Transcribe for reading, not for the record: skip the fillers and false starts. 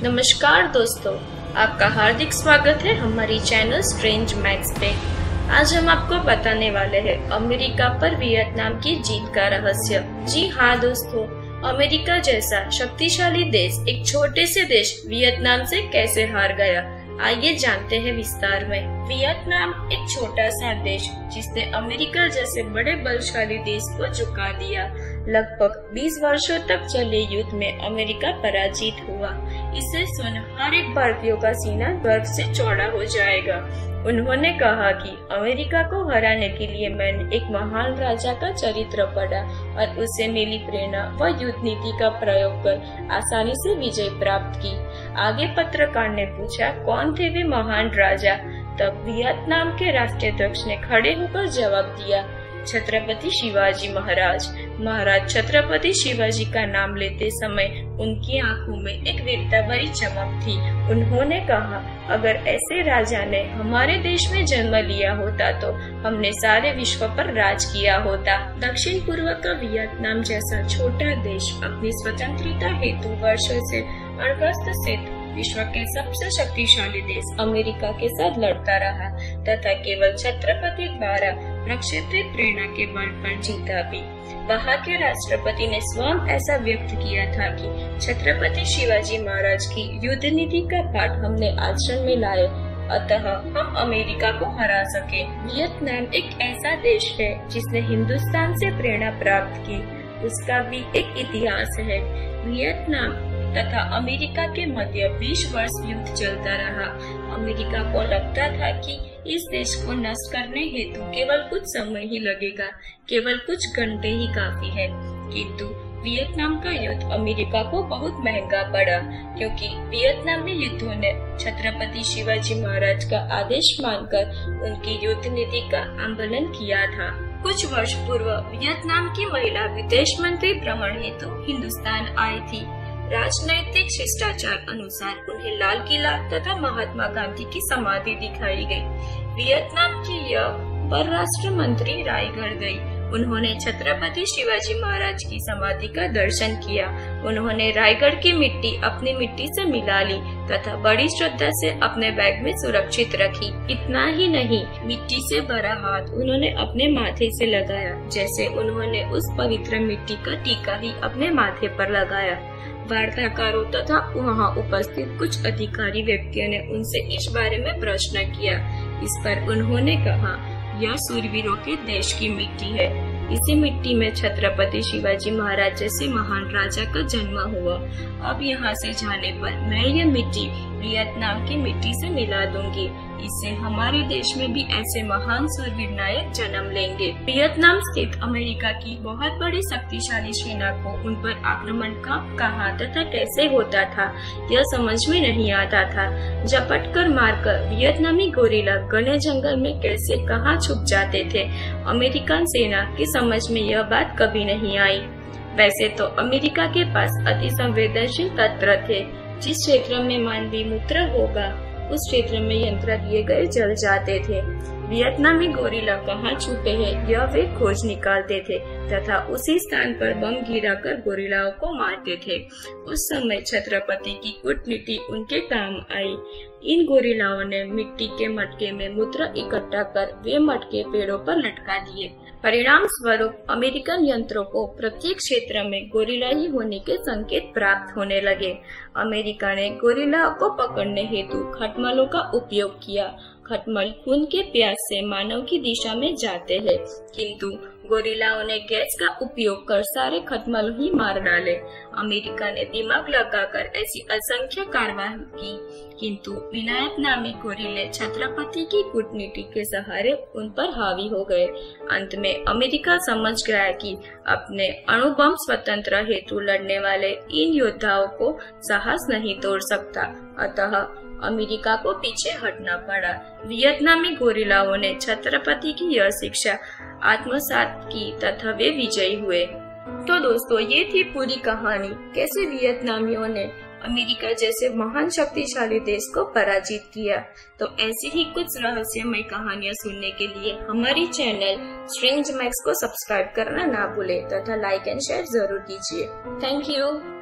नमस्कार दोस्तों, आपका हार्दिक स्वागत है हमारी चैनल स्ट्रेंज मैक्स पे। आज हम आपको बताने वाले हैं अमेरिका पर वियतनाम की जीत का रहस्य। जी हाँ दोस्तों, अमेरिका जैसा शक्तिशाली देश एक छोटे से देश वियतनाम से कैसे हार गया, आइए जानते हैं विस्तार में। वियतनाम एक छोटा सा देश जिसने अमेरिका जैसे बड़े बलशाली देश को झुका दिया। लगभग 20 वर्षों तक चले युद्ध में अमेरिका पराजित हुआ। इसे सुन हर एक भारतीयों का सीना गर्व से चौड़ा हो जाएगा। उन्होंने कहा कि अमेरिका को हराने के लिए मैंने एक महान राजा का चरित्र पढ़ा और उससे मिली प्रेरणा व युद्ध नीति का प्रयोग कर आसानी से विजय प्राप्त की। आगे पत्रकार ने पूछा, कौन थे वे महान राजा? तब वियतनाम के राष्ट्राध्यक्ष ने खड़े होकर जवाब दिया, छत्रपति शिवाजी महाराज। महाराज छत्रपति शिवाजी का नाम लेते समय उनकी आंखों में एक वीरता भरी चमक थी। उन्होंने कहा, अगर ऐसे राजा ने हमारे देश में जन्म लिया होता तो हमने सारे विश्व पर राज किया होता। दक्षिण पूर्व का वियतनाम जैसा छोटा देश अपनी स्वतंत्रता हेतु वर्षों से अणग्रस्त स्थित विश्व के सबसे शक्तिशाली देश अमेरिका के साथ लड़ता रहा तथा केवल छत्रपति द्वारा प्रक्षेपित प्रेरणा के बल पर जीता भी। वहाँ के राष्ट्रपति ने स्वयं ऐसा व्यक्त किया था कि छत्रपति शिवाजी महाराज की युद्ध नीति का पाठ हमने आचरण में लाए, अतः हम अमेरिका को हरा सके। वियतनाम एक ऐसा देश है जिसने हिंदुस्तान से प्रेरणा प्राप्त की, उसका भी एक इतिहास है। वियतनाम तथा अमेरिका के मध्य 20 वर्ष युद्ध चलता रहा। अमेरिका को लगता था कि इस देश को नष्ट करने हेतु केवल कुछ समय ही लगेगा, केवल कुछ घंटे ही काफी है। किंतु वियतनाम का युद्ध अमेरिका को बहुत महंगा पड़ा, क्योंकि वियतनामी युद्धों ने छत्रपति शिवाजी महाराज का आदेश मानकर उनकी युद्ध नीति का आंदोलन किया था। कुछ वर्ष पूर्व वियतनाम की महिला विदेश मंत्री भ्रमण हेतु हिंदुस्तान आई थी। राजनैतिक शिष्टाचार अनुसार उन्हें लाल किला तथा महात्मा गांधी की समाधि दिखाई गई। वियतनाम की यह परराष्ट्र मंत्री रायगढ़ गई। उन्होंने छत्रपति शिवाजी महाराज की समाधि का दर्शन किया। उन्होंने रायगढ़ की मिट्टी अपनी मिट्टी से मिला ली तथा बड़ी श्रद्धा से अपने बैग में सुरक्षित रखी। इतना ही नहीं, मिट्टी से भरा हाथ उन्होंने अपने माथे से लगाया, जैसे उन्होंने उस पवित्र मिट्टी का टीका ही अपने माथे पर लगाया। वार्ताकारों तथा वहाँ उपस्थित कुछ अधिकारी व्यक्तियों ने उनसे इस बारे में प्रश्न किया। इस पर उन्होंने कहा, यह सूरवीरों के देश की मिट्टी है। इसी मिट्टी में छत्रपति शिवाजी महाराज जैसे महान राजा का जन्म हुआ। अब यहाँ से जाने पर मैं यह मिट्टी वियतनाम की मिट्टी से मिला दूंगी। इससे हमारे देश में भी ऐसे महान सूरवीर नायक जन्म लेंगे। वियतनाम स्थित अमेरिका की बहुत बड़ी शक्तिशाली सेना को उन पर आक्रमण कब, कहाँ तथा कैसे होता था, यह समझ में नहीं आता था। झपट कर मारकर वियतनामी गोरिल्ला घने जंगल में कैसे कहाँ छुप जाते थे, अमेरिकन सेना की समझ में यह बात कभी नहीं आई। वैसे तो अमेरिका के पास अति संवेदनशील तंत्र थे। जिस क्षेत्र में मानवीय मूत्र होगा उस क्षेत्र में यंत्र दिए गए जल जाते थे। वियतनामी गोरिल्ला कहाँ छुपे हैं यह वे खोज निकालते थे तथा उसी स्थान पर बम गिराकर गोरिल्लाओं को मारते थे। उस समय छत्रपति की कूटनीति उनके काम आई। इन गोरिल्लाओं ने मिट्टी के मटके में मूत्र इकट्ठा कर वे मटके पेड़ों पर लटका दिए। परिणाम स्वरूप अमेरिकन यंत्रों को प्रत्येक क्षेत्र में गोरिल्लाई होने के संकेत प्राप्त होने लगे। अमेरिका ने गोरिल्लाओं को पकड़ने हेतु खटमलों का उपयोग किया। खटमल खून के प्यास से मानव की दिशा में जाते हैं, किंतु गोरिल्लाओं ने गैस का उपयोग कर सारे खटमल ही मार डाले। अमेरिका ने दिमाग लगाकर ऐसी असंख्य कार्रवाई की, किंतु वियतनामी गोरिल्ले छत्रपति की कूटनीति के सहारे उन पर हावी हो गए। अंत में अमेरिका समझ गया कि अपने अणुबम स्वतंत्र हेतु लड़ने वाले इन योद्धाओं को साहस नहीं तोड़ सकता, अतः अमेरिका को पीछे हटना पड़ा। वियतनामी गोरिल्लाओं ने छत्रपति की यह शिक्षा आत्मसात की तथा वे विजयी हुए। तो दोस्तों, ये थी पूरी कहानी, कैसे वियतनामियों ने अमेरिका जैसे महान शक्तिशाली देश को पराजित किया। तो ऐसी ही कुछ रहस्यमय कहानियाँ सुनने के लिए हमारी चैनल स्ट्रेंज मैक्स को सब्सक्राइब करना ना भूले तथा लाइक एंड शेयर जरूर कीजिए। Thank you.